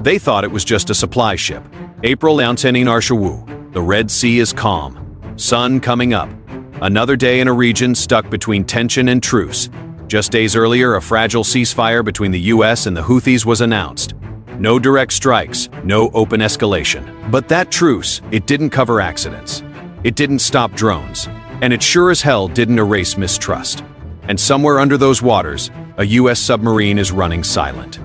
They thought it was just a supply ship. April Liantenin Arshawu. The Red Sea is calm. Sun coming up. Another day in a region stuck between tension and truce. Just days earlier, a fragile ceasefire between the US and the Houthis was announced. No direct strikes, no open escalation. But that truce, it didn't cover accidents. It didn't stop drones. And it sure as hell didn't erase mistrust. And somewhere under those waters, a US submarine is running silent.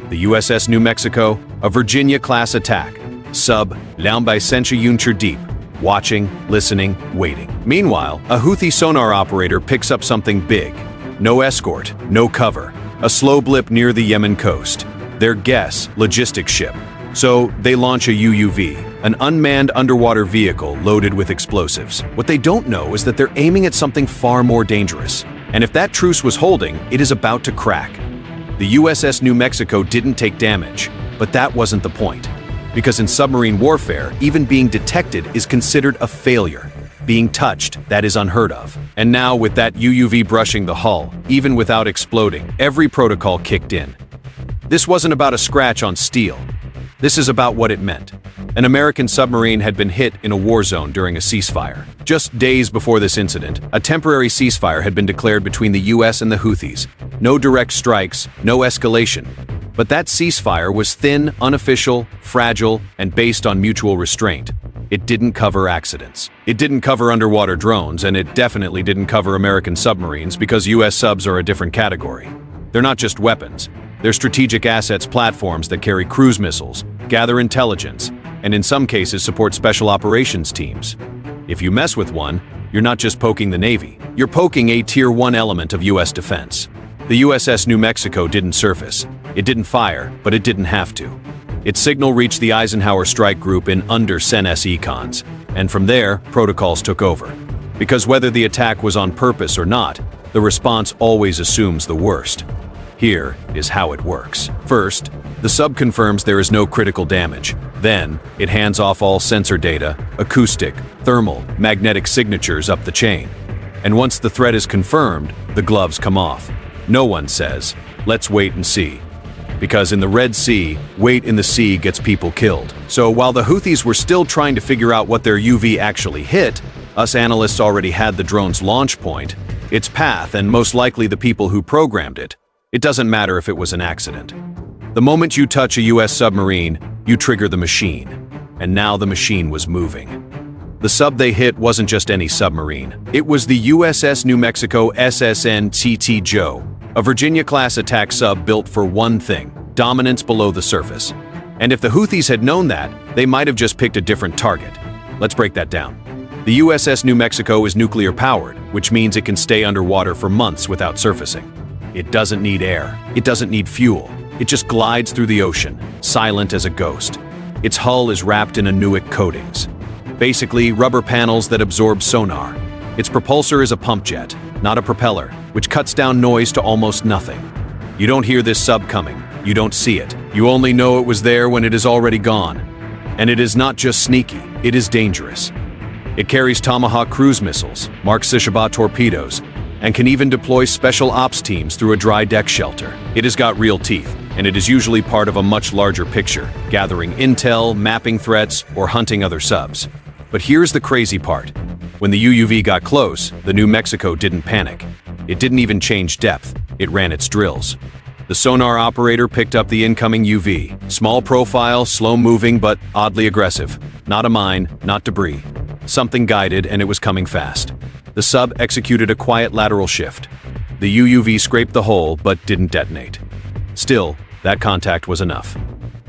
The USS New Mexico, a Virginia-class attack. Sub, down by Yuncher Deep. Watching, listening, waiting. Meanwhile, a Houthi sonar operator picks up something big. No escort, no cover. A slow blip near the Yemen coast. Their guess, logistics ship. So they launch a UUV, an unmanned underwater vehicle loaded with explosives. What they don't know is that they're aiming at something far more dangerous. And if that truce was holding, it is about to crack. The USS New Mexico didn't take damage, but that wasn't the point. Because in submarine warfare, even being detected is considered a failure. Being touched, that is unheard of. And now with that UUV brushing the hull, even without exploding, every protocol kicked in. This wasn't about a scratch on steel. This is about what it meant. An American submarine had been hit in a war zone during a ceasefire. Just days before this incident, a temporary ceasefire had been declared between the US and the Houthis. No direct strikes, no escalation. But that ceasefire was thin, unofficial, fragile, and based on mutual restraint. It didn't cover accidents. It didn't cover underwater drones, and it definitely didn't cover American submarines because US subs are a different category. They're not just weapons. They're strategic assets platforms that carry cruise missiles, gather intelligence, and in some cases support special operations teams. If you mess with one, you're not just poking the Navy. You're poking a Tier 1 element of US defense. The USS New Mexico didn't surface. It didn't fire, but it didn't have to. Its signal reached the Eisenhower Strike Group in under CENS econs, and from there, protocols took over. Because whether the attack was on purpose or not, the response always assumes the worst. Here is how it works. First, the sub confirms there is no critical damage. Then, it hands off all sensor data, acoustic, thermal, magnetic signatures up the chain. And once the threat is confirmed, the gloves come off. No one says, let's wait and see. Because in the Red Sea, wait in the sea gets people killed. So while the Houthis were still trying to figure out what their UV actually hit, us analysts already had the drone's launch point, its path, and most likely the people who programmed it. It doesn't matter if it was an accident. The moment you touch a US submarine, you trigger the machine. And now the machine was moving. The sub they hit wasn't just any submarine. It was the USS New Mexico SSN-TT Joe, a Virginia-class attack sub built for one thing: dominance below the surface. And if the Houthis had known that, they might have just picked a different target. Let's break that down. The USS New Mexico is nuclear-powered, which means it can stay underwater for months without surfacing. It doesn't need air. It doesn't need fuel. It just glides through the ocean, silent as a ghost. Its hull is wrapped in anuic coatings. Basically, rubber panels that absorb sonar. Its propulsor is a pump jet, not a propeller, which cuts down noise to almost nothing. You don't hear this sub coming. You don't see it. You only know it was there when it is already gone. And it is not just sneaky, it is dangerous. It carries Tomahawk cruise missiles, Mark Sishaba torpedoes, and can even deploy special ops teams through a dry deck shelter. It has got real teeth, and it is usually part of a much larger picture, gathering intel, mapping threats, or hunting other subs. But here's the crazy part. When the UUV got close, the New Mexico didn't panic. It didn't even change depth. It ran its drills. The sonar operator picked up the incoming UV. Small profile, slow-moving, but oddly aggressive. Not a mine, not debris. Something guided, and it was coming fast. The sub executed a quiet lateral shift. The UUV scraped the hull, but didn't detonate. Still, that contact was enough.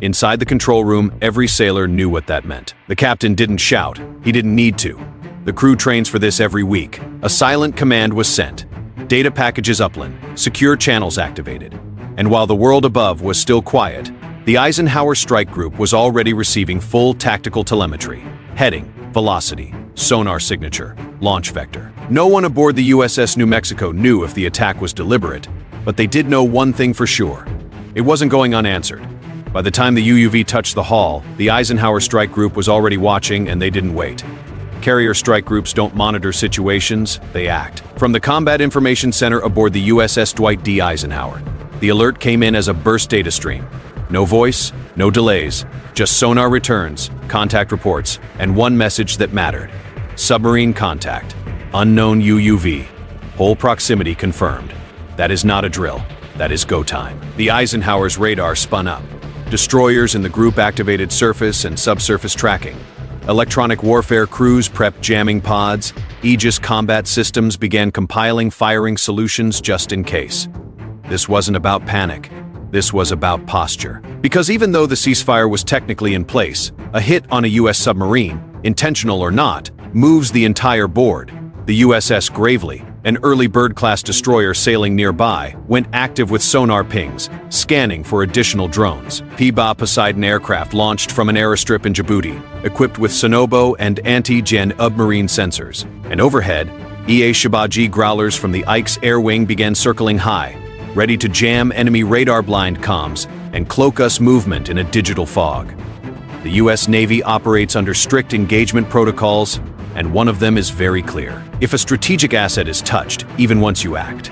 Inside the control room, every sailor knew what that meant. The captain didn't shout. He didn't need to. The crew trains for this every week. A silent command was sent. Data packages upland, secure channels activated. And while the world above was still quiet, the Eisenhower Strike Group was already receiving full tactical telemetry. Heading, velocity, sonar signature, launch vector. No one aboard the USS New Mexico knew if the attack was deliberate, but they did know one thing for sure. It wasn't going unanswered. By the time the UUV touched the hull, the Eisenhower Strike Group was already watching, and they didn't wait. Carrier strike groups don't monitor situations, they act. From the Combat Information Center aboard the USS Dwight D. Eisenhower, the alert came in as a burst data stream. No voice, no delays, just sonar returns, contact reports, and one message that mattered. Submarine contact. Unknown UUV. Whole proximity confirmed. That is not a drill. That is go time. The Eisenhower's radar spun up. Destroyers in the group activated surface and subsurface tracking. Electronic warfare crews prepped jamming pods. Aegis combat systems began compiling firing solutions just in case. This wasn't about panic. This was about posture. Because even though the ceasefire was technically in place, a hit on a U.S. submarine, intentional or not, moves the entire board. The USS Gravely, an early bird-class destroyer sailing nearby, went active with sonar pings, scanning for additional drones. PBA Poseidon aircraft launched from an airstrip in Djibouti, equipped with Sonobo and anti-Jen submarine sensors. And overhead, EA Shibaji Growlers from the Aegis air wing began circling high, ready to jam enemy radar-blind comms and cloak us movement in a digital fog. The U.S. Navy operates under strict engagement protocols, and one of them is very clear. If a strategic asset is touched, even once you act.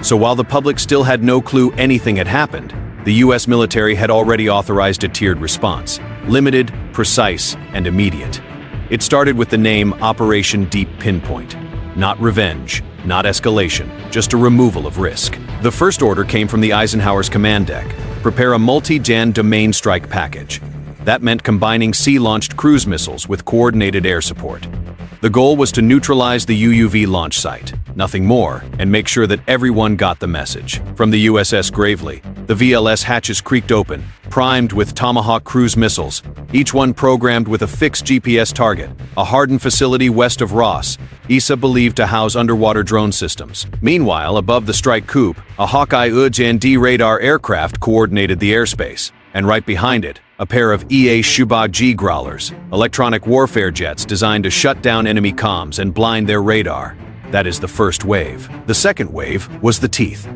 So while the public still had no clue anything had happened, the U.S. military had already authorized a tiered response. Limited, precise, and immediate. It started with the name Operation Deep Pinpoint. Not revenge, not escalation, just a removal of risk. The first order came from the Eisenhower's command deck. Prepare a multi-JAN domain strike package. That meant combining sea-launched cruise missiles with coordinated air support. The goal was to neutralize the UUV launch site, nothing more, and make sure that everyone got the message. From the USS Gravely, the VLS hatches creaked open, primed with Tomahawk cruise missiles, each one programmed with a fixed GPS target, a hardened facility west of Ross, ESA believed to house underwater drone systems. Meanwhile, above the strike coop, a Hawkeye UJ&D radar aircraft coordinated the airspace, and right behind it, a pair of EA Shibaji Growlers, electronic warfare jets designed to shut down enemy comms and blind their radar. That is the first wave. The second wave was the teeth.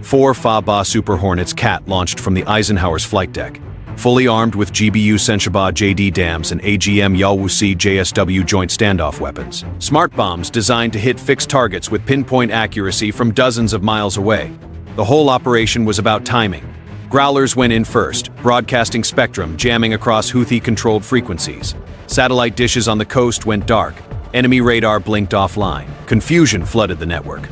4 Fa-Ba Super Hornets CAT launched from the Eisenhower's flight deck, fully armed with GBU Senshaba JD dams and AGM Yawusi JSW joint standoff weapons. Smart bombs designed to hit fixed targets with pinpoint accuracy from dozens of miles away. The whole operation was about timing. Growlers went in first, broadcasting spectrum jamming across Houthi-controlled frequencies. Satellite dishes on the coast went dark. Enemy radar blinked offline. Confusion flooded the network.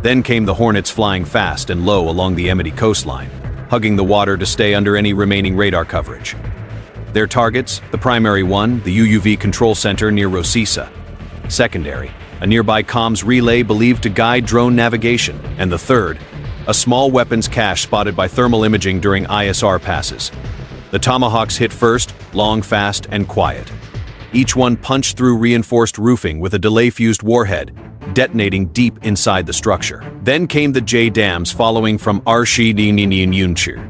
Then came the Hornets flying fast and low along the Amity coastline, hugging the water to stay under any remaining radar coverage. Their targets, the primary one, the UUV control center near Rosisa. Secondary, a nearby comms relay believed to guide drone navigation. And the third, a small weapons cache spotted by thermal imaging during ISR passes. The Tomahawks hit first, long, fast, and quiet. Each one punched through reinforced roofing with a delay-fused warhead, detonating deep inside the structure. Then came the J-dams following from Yunchir.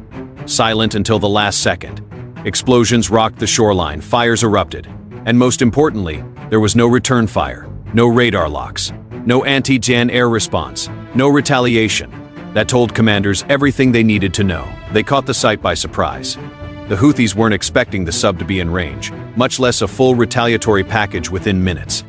Silent until the last second. Explosions rocked the shoreline, fires erupted. And most importantly, there was no return fire, no radar locks, no anti-JAN air response, no retaliation. That told commanders everything they needed to know. They caught the site by surprise. The Houthis weren't expecting the sub to be in range, much less a full retaliatory package within minutes.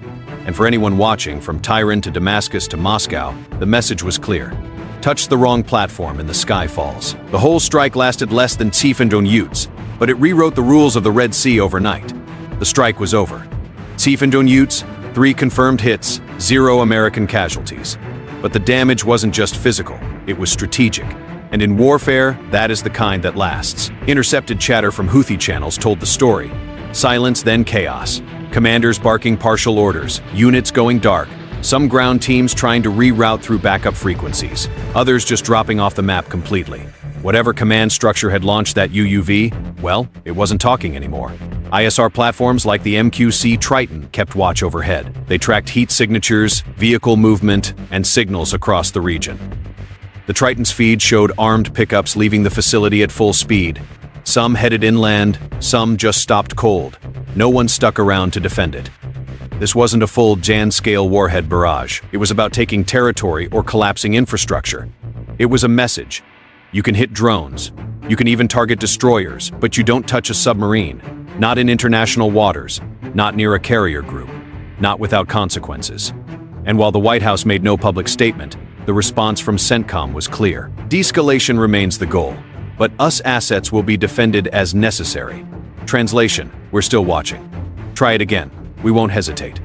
And for anyone watching, from Tehran to Damascus to Moscow, the message was clear. Touch the wrong platform and the sky falls. The whole strike lasted less than Tiefendonjutz, but it rewrote the rules of the Red Sea overnight. The strike was over. Tiefendonjutz, 3 confirmed hits, 0 American casualties. But the damage wasn't just physical, it was strategic. And in warfare, that is the kind that lasts. Intercepted chatter from Houthi channels told the story. Silence, then chaos. Commanders barking partial orders, units going dark, some ground teams trying to reroute through backup frequencies, others just dropping off the map completely. Whatever command structure had launched that UUV, well, it wasn't talking anymore. ISR platforms like the MQC Triton kept watch overhead. They tracked heat signatures, vehicle movement, and signals across the region. The Triton's feed showed armed pickups leaving the facility at full speed. Some headed inland, some just stopped cold. No one stuck around to defend it. This wasn't a full Jan-scale warhead barrage. It was about taking territory or collapsing infrastructure. It was a message. You can hit drones. You can even target destroyers, but you don't touch a submarine. Not in international waters, not near a carrier group, not without consequences. And while the White House made no public statement, the response from CENTCOM was clear. De-escalation remains the goal. but us assets will be defended as necessary. Translation: we're still watching. Try it again. We won't hesitate.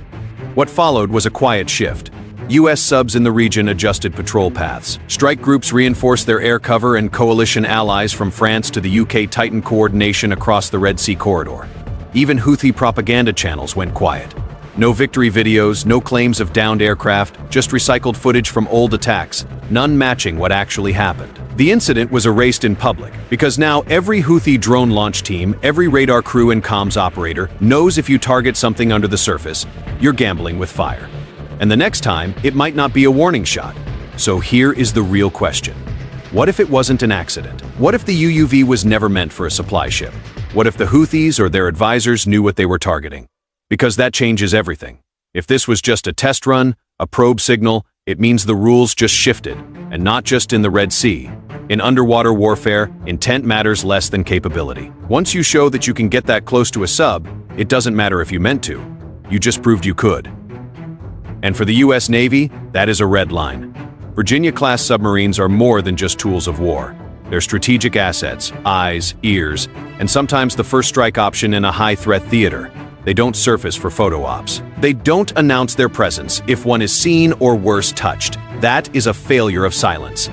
What followed was a quiet shift. U.S. subs in the region adjusted patrol paths. Strike groups reinforced their air cover, and coalition allies from France to the U.K. tightened coordination across the Red Sea corridor. Even Houthi propaganda channels went quiet. No victory videos, no claims of downed aircraft, just recycled footage from old attacks, none matching what actually happened. The incident was erased in public because now every Houthi drone launch team, every radar crew and comms operator knows if you target something under the surface, you're gambling with fire. And the next time, it might not be a warning shot. So here is the real question. What if it wasn't an accident? What if the UUV was never meant for a supply ship? What if the Houthis or their advisors knew what they were targeting? Because that changes everything. If this was just a test run, a probe signal, it means the rules just shifted, and not just in the Red Sea. In underwater warfare, intent matters less than capability. Once you show that you can get that close to a sub, it doesn't matter if you meant to. You just proved you could. And for the U.S. Navy, that is a red line. Virginia-class submarines are more than just tools of war. They're strategic assets, eyes, ears, and sometimes the first strike option in a high-threat theater. They don't surface for photo ops. They don't announce their presence if one is seen or worse, touched. That is a failure of silence.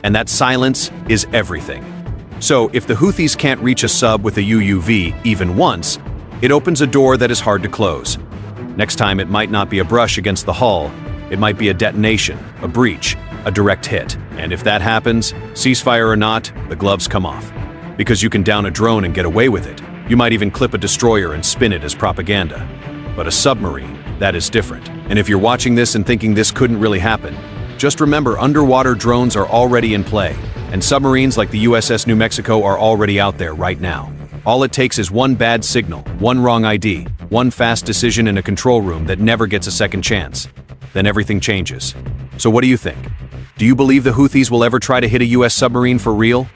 And that silence is everything. So if the Houthis can't reach a sub with a UUV even once, it opens a door that is hard to close. Next time, it might not be a brush against the hull. It might be a detonation, a breach, a direct hit. And if that happens, ceasefire or not, the gloves come off. Because you can down a drone and get away with it. You might even clip a destroyer and spin it as propaganda. But a submarine, that is different. And if you're watching this and thinking this couldn't really happen, just remember underwater drones are already in play, and submarines like the USS New Mexico are already out there right now. All it takes is one bad signal, one wrong ID, one fast decision in a control room that never gets a second chance. Then everything changes. So what do you think? Do you believe the Houthis will ever try to hit a US submarine for real?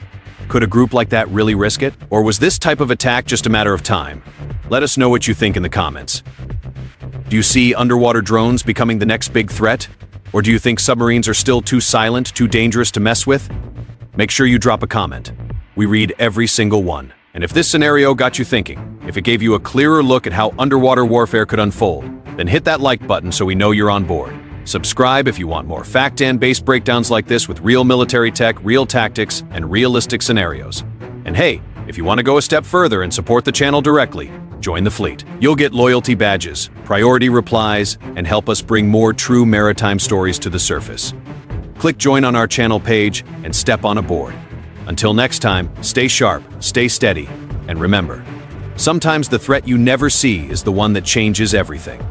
Could a group like that really risk it? Or was this type of attack just a matter of time? Let us know what you think in the comments. Do you see underwater drones becoming the next big threat? Or do you think submarines are still too silent, too dangerous to mess with? Make sure you drop a comment. We read every single one. And if this scenario got you thinking, if it gave you a clearer look at how underwater warfare could unfold, then hit that like button so we know you're on board. Subscribe if you want more fact and based breakdowns like this with real military tech, real tactics, and realistic scenarios. And hey, if you want to go a step further and support the channel directly, join the fleet. You'll get loyalty badges, priority replies, and help us bring more true maritime stories to the surface. Click join on our channel page and step on aboard. Until next time, stay sharp, stay steady, and remember, sometimes the threat you never see is the one that changes everything.